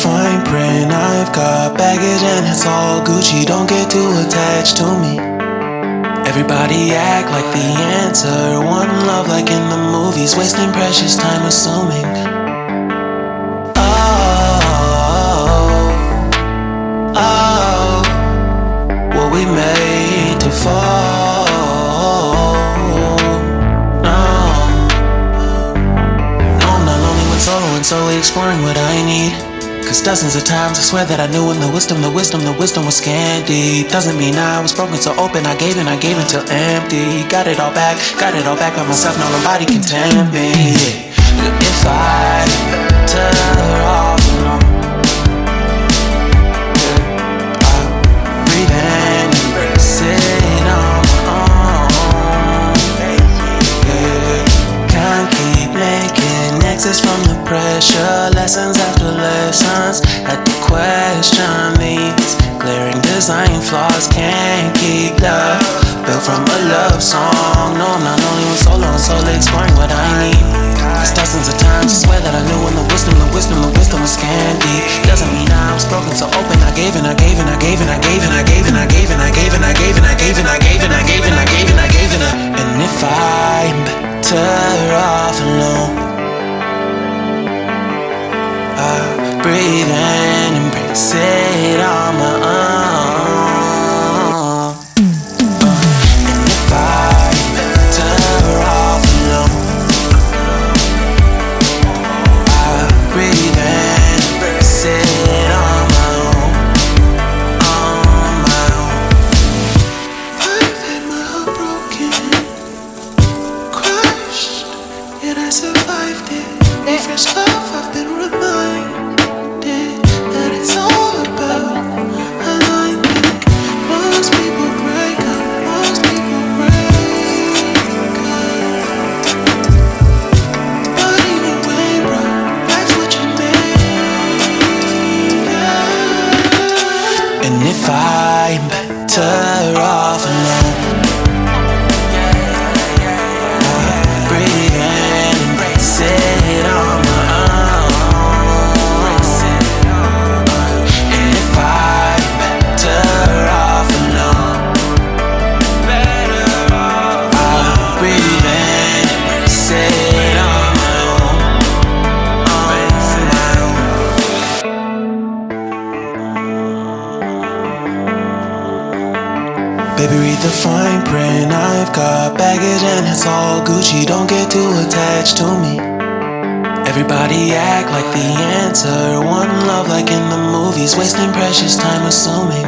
fine print. I've got baggage and it's all Gucci. Don't get too attached to me. Everybody act like the answer. One love like in the movies. Wasting precious time assuming. Oh, were we made to fall? No, I'm not lonely when solo and solely exploring what I need. Cause dozens of times I swear that I knew when the wisdom was scanty. Doesn't mean I was broken so open, I gave until empty. Got it all back by myself, no nobody can tempt me. If I better off alone, breathe in, embrace it on my own. Can't keep making exits from the pressure. Lessons after lessons, had to question these glaring design flaws. Can't keep love built from a love song. No, I'm not only when solo and solely exploring what I need. Cause dozens of times I swear that I knew when the wisdom was scanty. Doesn't mean I was broken so open, I gave and I gave and I gave and I gave and I gave and I gave and I gave and I gave and I gave and I gave and I gave and I gave and I gave and I. And if I'm better off alone, breathe in, embrace it on my own. And if I'm better off alone, breathe in, embrace it on my own, on my own. I've had my heart broken, crushed, yet I survived it. With fresh love, I've been reminded that it's all about alignment. Most people break up, most people break up. But even when broke, that's what you made up. And if I'm better off alone, breathe in, embrace it on my own. And if I'm better off alone, I'll breathe in, embrace it on my own, Baby, read the fine print. I've got baggage and it's all Gucci. Don't get too attached to me. Everybody act like the answer. One love like in the movies. Wasting precious time assuming.